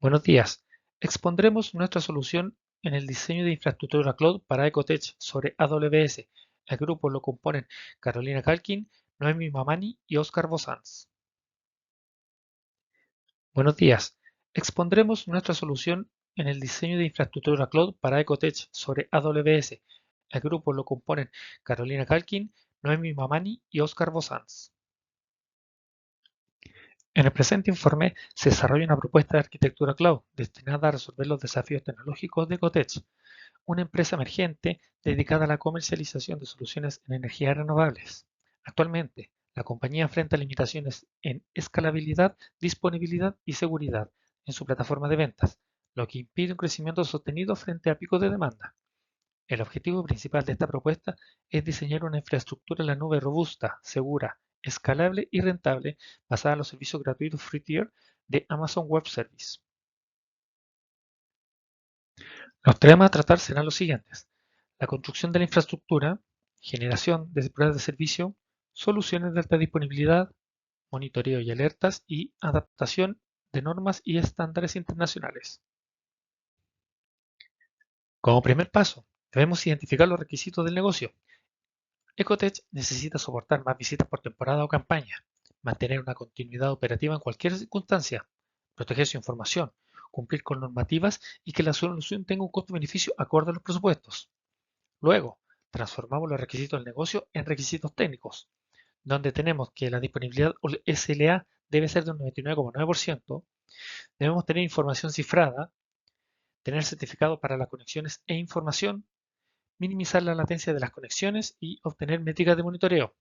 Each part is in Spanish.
Buenos días. Expondremos nuestra solución en el diseño de infraestructura cloud para Ecotech sobre AWS. El grupo lo componen Carolina Calkin, Noemi Mamani y Oscar Bozans. Buenos días. Expondremos nuestra solución en el diseño de infraestructura cloud para Ecotech sobre AWS. El grupo lo componen Carolina Calkin, Noemi Mamani y Oscar Bozans. En el presente informe se desarrolla una propuesta de arquitectura cloud destinada a resolver los desafíos tecnológicos de Ecotech, una empresa emergente dedicada a la comercialización de soluciones en energías renovables. Actualmente, la compañía enfrenta limitaciones en escalabilidad, disponibilidad y seguridad en su plataforma de ventas, lo que impide un crecimiento sostenido frente a picos de demanda. El objetivo principal de esta propuesta es diseñar una infraestructura en la nube robusta, segura, escalable y rentable basada en los servicios gratuitos free tier de Amazon Web Service. Los temas a tratar serán los siguientes: la construcción de la infraestructura, generación de pruebas de servicio, soluciones de alta disponibilidad, monitoreo y alertas y adaptación de normas y estándares internacionales. Como primer paso, debemos identificar los requisitos del negocio. Ecotech necesita soportar más visitas por temporada o campaña, mantener una continuidad operativa en cualquier circunstancia, proteger su información, cumplir con normativas y que la solución tenga un costo-beneficio acorde a los presupuestos. Luego, transformamos los requisitos del negocio en requisitos técnicos, donde tenemos que la disponibilidad o SLA debe ser de un 99,9%, debemos tener información cifrada, tener certificado para las conexiones e información, minimizar la latencia de las conexiones y obtener métricas de monitoreo.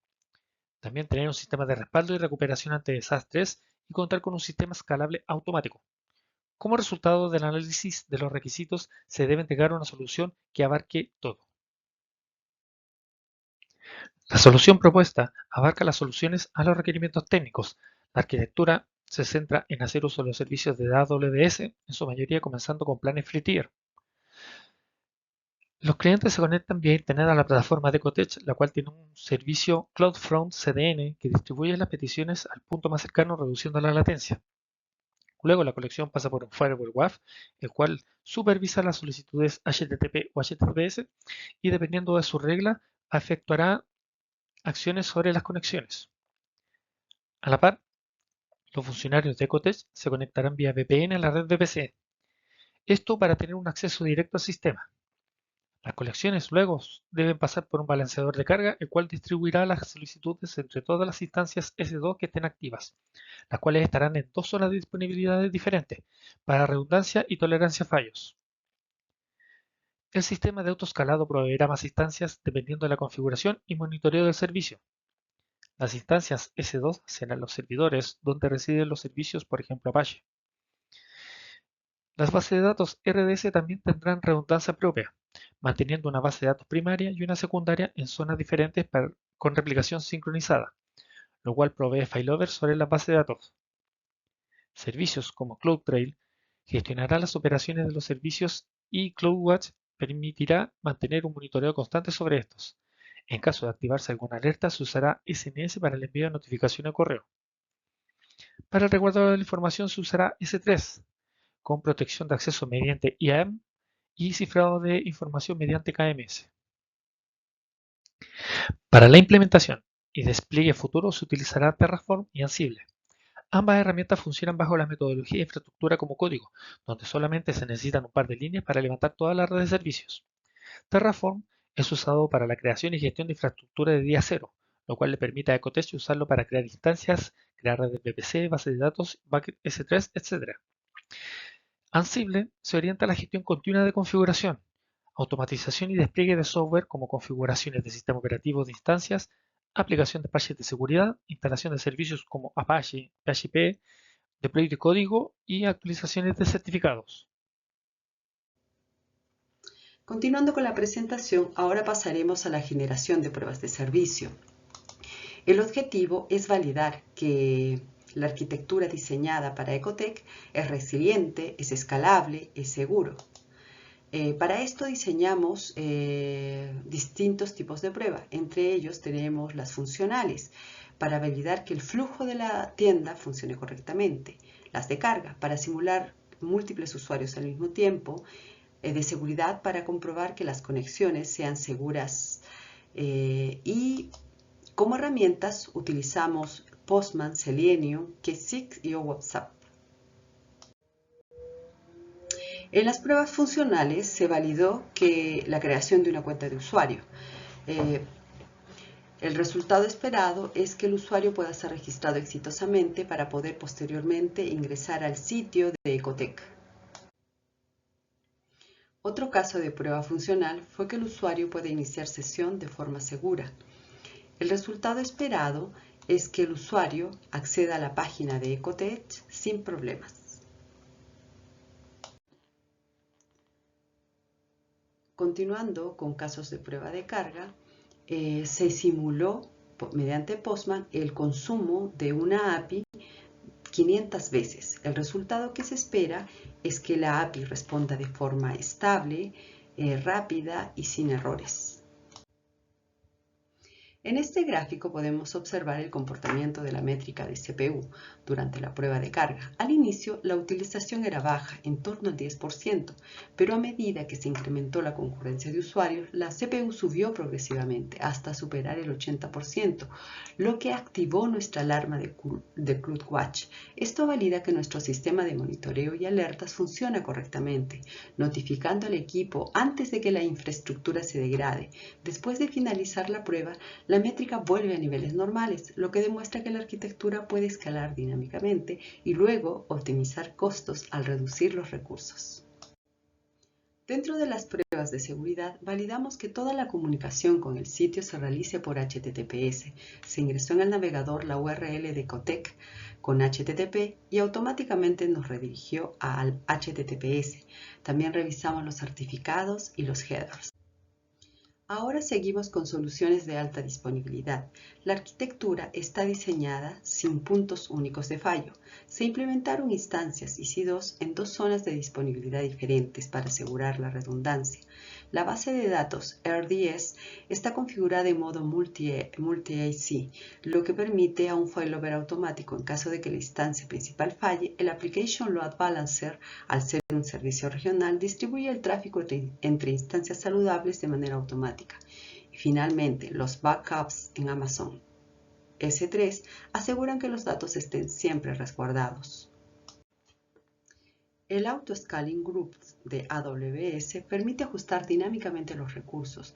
También tener un sistema de respaldo y recuperación ante desastres y contar con un sistema escalable automático. Como resultado del análisis de los requisitos, se debe entregar una solución que abarque todo. La solución propuesta abarca las soluciones a los requerimientos técnicos. La arquitectura se centra en hacer uso de los servicios de AWS, en su mayoría comenzando con planes free tier. Los clientes se conectan vía Internet a la plataforma de Ecotech, la cual tiene un servicio CloudFront CDN que distribuye las peticiones al punto más cercano, reduciendo la latencia. Luego la conexión pasa por un firewall WAF, el cual supervisa las solicitudes HTTP o HTTPS y dependiendo de su regla, efectuará acciones sobre las conexiones. A la par, los funcionarios de Ecotech se conectarán vía VPN a la red VPC. Esto para tener un acceso directo al sistema. Las colecciones luego deben pasar por un balanceador de carga, el cual distribuirá las solicitudes entre todas las instancias S2 que estén activas, las cuales estarán en dos zonas de disponibilidad diferentes, para redundancia y tolerancia a fallos. El sistema de autoescalado proveerá más instancias dependiendo de la configuración y monitoreo del servicio. Las instancias S2 serán los servidores donde residen los servicios, por ejemplo Apache. Las bases de datos RDS también tendrán redundancia propia, manteniendo una base de datos primaria y una secundaria en zonas diferentes con replicación sincronizada, lo cual provee failover sobre las bases de datos. Servicios como CloudTrail gestionará las operaciones de los servicios y CloudWatch permitirá mantener un monitoreo constante sobre estos. En caso de activarse alguna alerta, se usará SMS para el envío de notificación a correo. Para el resguardo de la información se usará S3, con protección de acceso mediante IAM y cifrado de información mediante KMS. Para la implementación y despliegue futuro se utilizará Terraform y Ansible. Ambas herramientas funcionan bajo la metodología de infraestructura como código, donde solamente se necesitan un par de líneas para levantar toda la red de servicios. Terraform es usado para la creación y gestión de infraestructura de día cero, lo cual le permite a Ecotech usarlo para crear instancias, crear redes VPC, bases de datos, bucket S3, etc. Ansible se orienta a la gestión continua de configuración, automatización y despliegue de software como configuraciones de sistema operativo de instancias, aplicación de parches de seguridad, instalación de servicios como Apache, PHP, deploy de código y actualizaciones de certificados. Continuando con la presentación, ahora pasaremos a la generación de pruebas de servicio. El objetivo es validar que la arquitectura diseñada para Ecotech es resiliente, es escalable, es seguro. Para esto diseñamos distintos tipos de prueba. Entre ellos tenemos las funcionales, para validar que el flujo de la tienda funcione correctamente. Las de carga, para simular múltiples usuarios al mismo tiempo, de seguridad para comprobar que las conexiones sean seguras y como herramientas utilizamos Postman, Selenium, KSIG y WhatsApp. En las pruebas funcionales se validó que la creación de una cuenta de usuario. El resultado esperado es que el usuario pueda ser registrado exitosamente para poder posteriormente ingresar al sitio de Ecotec. Otro caso de prueba funcional fue que el usuario puede iniciar sesión de forma segura. El resultado esperado es que el usuario acceda a la página de Ecotec sin problemas. Continuando con casos de prueba de carga, se simuló mediante Postman el consumo de una API 500 veces. El resultado que se espera es que la API responda de forma estable, rápida y sin errores. En este gráfico podemos observar el comportamiento de la métrica de CPU durante la prueba de carga. Al inicio, la utilización era baja, en torno al 10%, pero a medida que se incrementó la concurrencia de usuarios, la CPU subió progresivamente hasta superar el 80%, lo que activó nuestra alarma de CloudWatch. Esto valida que nuestro sistema de monitoreo y alertas funciona correctamente, notificando al equipo antes de que la infraestructura se degrade. Después de finalizar la prueba, la métrica vuelve a niveles normales, lo que demuestra que la arquitectura puede escalar dinámicamente y luego optimizar costos al reducir los recursos. Dentro de las pruebas de seguridad, validamos que toda la comunicación con el sitio se realice por HTTPS. Se ingresó en el navegador la URL de Ecotec con HTTP y automáticamente nos redirigió al HTTPS. También revisamos los certificados y los headers. Ahora seguimos con soluciones de alta disponibilidad. La arquitectura está diseñada sin puntos únicos de fallo. Se implementaron instancias EC2 en dos zonas de disponibilidad diferentes para asegurar la redundancia. La base de datos RDS está configurada en modo multi-AC, lo que permite a un failover automático en caso de que la instancia principal falle. El Application Load Balancer, al ser un servicio regional, distribuye el tráfico entre instancias saludables de manera automática. Y finalmente, los backups en Amazon S3 aseguran que los datos estén siempre resguardados. El Auto-Scaling Group de AWS permite ajustar dinámicamente los recursos.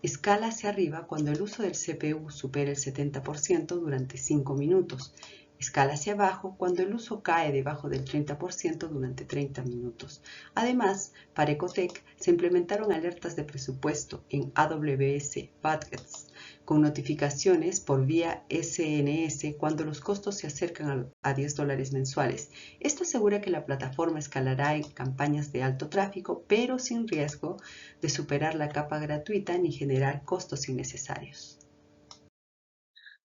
Escala hacia arriba cuando el uso del CPU supera el 70% durante 5 minutos. Escala hacia abajo cuando el uso cae debajo del 30% durante 30 minutos. Además, para Ecotec se implementaron alertas de presupuesto en AWS Budgets con notificaciones por vía SNS cuando los costos se acercan a $10 mensuales. Esto asegura que la plataforma escalará en campañas de alto tráfico, pero sin riesgo de superar la capa gratuita ni generar costos innecesarios.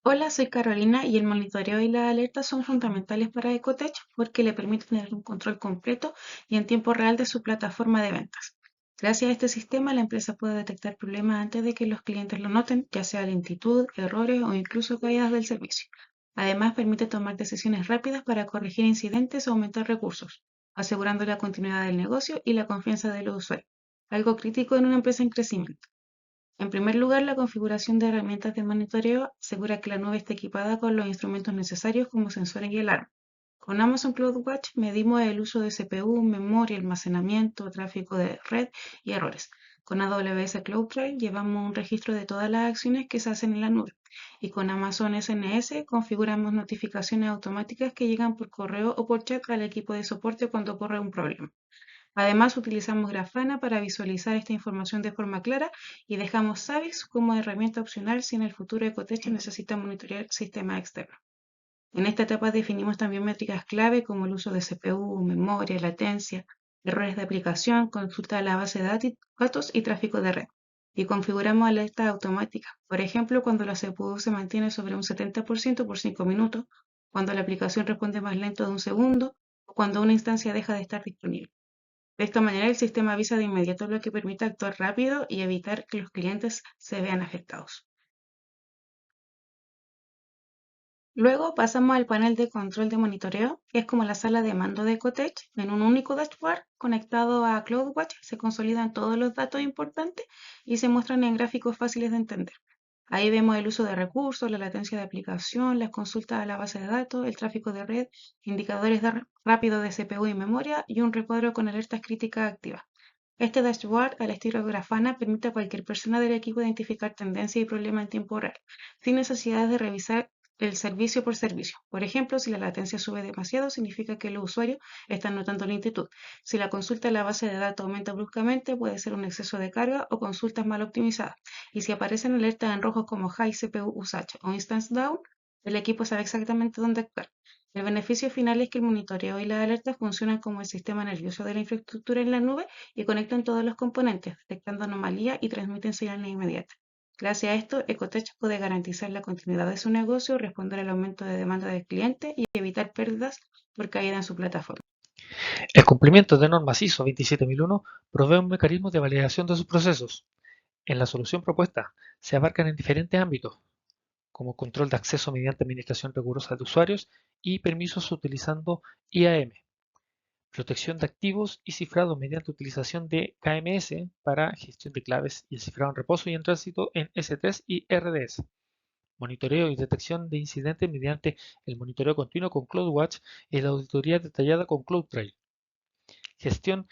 Hola, soy Carolina y el monitoreo y las alertas son fundamentales para Ecotech porque le permite tener un control completo y en tiempo real de su plataforma de ventas. Gracias a este sistema, la empresa puede detectar problemas antes de que los clientes lo noten, ya sea lentitud, errores o incluso caídas del servicio. Además, permite tomar decisiones rápidas para corregir incidentes o aumentar recursos, asegurando la continuidad del negocio y la confianza de los usuarios, algo crítico en una empresa en crecimiento. En primer lugar, la configuración de herramientas de monitoreo asegura que la nube esté equipada con los instrumentos necesarios como sensores y alarma. Con Amazon CloudWatch medimos el uso de CPU, memoria, almacenamiento, tráfico de red y errores. Con AWS CloudTrail llevamos un registro de todas las acciones que se hacen en la nube. Y con Amazon SNS configuramos notificaciones automáticas que llegan por correo o por chat al equipo de soporte cuando ocurre un problema. Además, utilizamos Grafana para visualizar esta información de forma clara y dejamos Zabbix como herramienta opcional si en el futuro Ecotech necesita monitorear sistemas externos. En esta etapa definimos también métricas clave como el uso de CPU, memoria, latencia, errores de aplicación, consulta de la base de datos y tráfico de red. Y configuramos alertas automáticas, por ejemplo, cuando la CPU se mantiene sobre un 70% por 5 minutos, cuando la aplicación responde más lento de un segundo o cuando una instancia deja de estar disponible. De esta manera, el sistema avisa de inmediato, lo que permite actuar rápido y evitar que los clientes se vean afectados. Luego pasamos al panel de control de monitoreo, que es como la sala de mando de Ecotech. En un único dashboard conectado a CloudWatch se consolidan todos los datos importantes y se muestran en gráficos fáciles de entender. Ahí vemos el uso de recursos, la latencia de aplicación, las consultas a la base de datos, el tráfico de red, indicadores rápidos de CPU y memoria y un recuadro con alertas críticas activas. Este dashboard, al estilo Grafana, permite a cualquier persona del equipo identificar tendencias y problemas en tiempo real, sin necesidad de revisar el servicio por servicio. Por ejemplo, si la latencia sube demasiado, significa que los usuarios están notando lentitud. Si la consulta en la base de datos aumenta bruscamente, puede ser un exceso de carga o consultas mal optimizadas. Y si aparecen alertas en rojo como High CPU Usage o Instance Down, el equipo sabe exactamente dónde actuar. El beneficio final es que el monitoreo y las alertas funcionan como el sistema nervioso de la infraestructura en la nube y conectan todos los componentes, detectando anomalías y transmiten señales inmediatas. Gracias a esto, Ecotech puede garantizar la continuidad de su negocio, responder al aumento de demanda del cliente y evitar pérdidas por caída en su plataforma. El cumplimiento de normas ISO 27001 provee un mecanismo de validación de sus procesos. En la solución propuesta se abarcan en diferentes ámbitos, como control de acceso mediante administración rigurosa de usuarios y permisos utilizando IAM, protección de activos y cifrado mediante utilización de KMS para gestión de claves y el cifrado en reposo y en tránsito en S3 y RDS. Monitoreo y detección de incidentes mediante el monitoreo continuo con CloudWatch y la auditoría detallada con CloudTrail. Gestión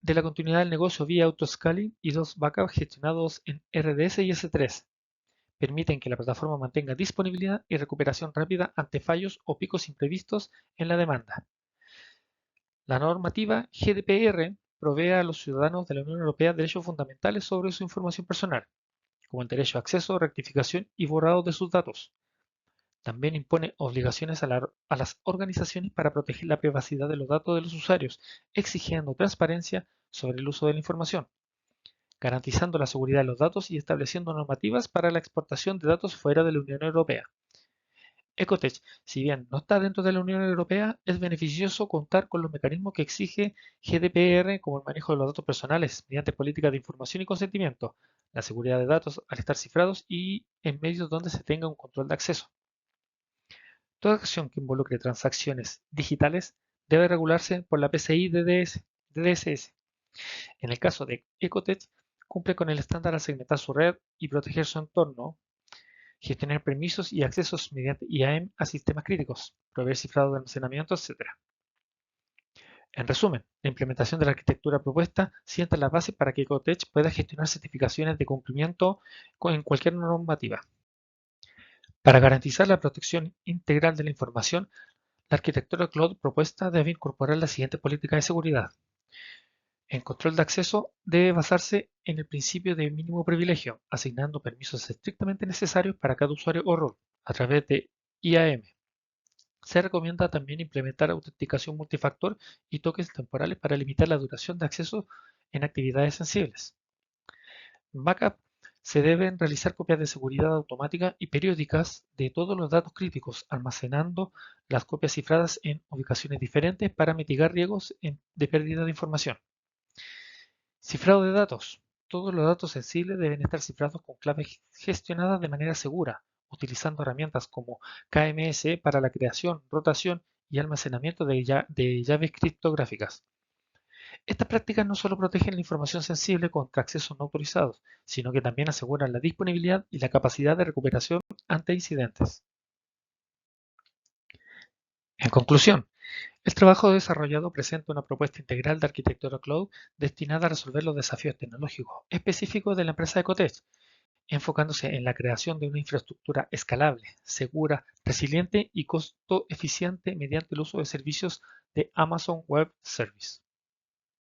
de la continuidad del negocio vía autoscaling y los backups gestionados en RDS y S3. Permiten que la plataforma mantenga disponibilidad y recuperación rápida ante fallos o picos imprevistos en la demanda. La normativa GDPR provee a los ciudadanos de la Unión Europea derechos fundamentales sobre su información personal, como el derecho a acceso, rectificación y borrado de sus datos. También impone obligaciones a las organizaciones para proteger la privacidad de los datos de los usuarios, exigiendo transparencia sobre el uso de la información, garantizando la seguridad de los datos y estableciendo normativas para la exportación de datos fuera de la Unión Europea. Ecotech, si bien no está dentro de la Unión Europea, es beneficioso contar con los mecanismos que exige GDPR, como el manejo de los datos personales mediante políticas de información y consentimiento, la seguridad de datos al estar cifrados y en medios donde se tenga un control de acceso. Toda acción que involucre transacciones digitales debe regularse por la PCI DSS. En el caso de Ecotech, cumple con el estándar al segmentar su red y proteger su entorno, gestionar permisos y accesos mediante IAM a sistemas críticos, proveer cifrado de almacenamiento, etc. En resumen, la implementación de la arquitectura propuesta sienta la base para que Ecotech pueda gestionar certificaciones de cumplimiento en cualquier normativa. Para garantizar la protección integral de la información, la arquitectura cloud propuesta debe incorporar la siguiente política de seguridad. En control de acceso debe basarse en el principio de mínimo privilegio, asignando permisos estrictamente necesarios para cada usuario o rol, a través de IAM. Se recomienda también implementar autenticación multifactor y tokens temporales para limitar la duración de acceso en actividades sensibles. Backup: se deben realizar copias de seguridad automáticas y periódicas de todos los datos críticos, almacenando las copias cifradas en ubicaciones diferentes para mitigar riesgos de pérdida de información. Cifrado de datos: todos los datos sensibles deben estar cifrados con claves gestionadas de manera segura, utilizando herramientas como KMS para la creación, rotación y almacenamiento de llaves criptográficas. Estas prácticas no solo protegen la información sensible contra accesos no autorizados, sino que también aseguran la disponibilidad y la capacidad de recuperación ante incidentes. En conclusión, el trabajo desarrollado presenta una propuesta integral de arquitectura cloud destinada a resolver los desafíos tecnológicos específicos de la empresa Ecotech, enfocándose en la creación de una infraestructura escalable, segura, resiliente y costo eficiente mediante el uso de servicios de Amazon Web Services.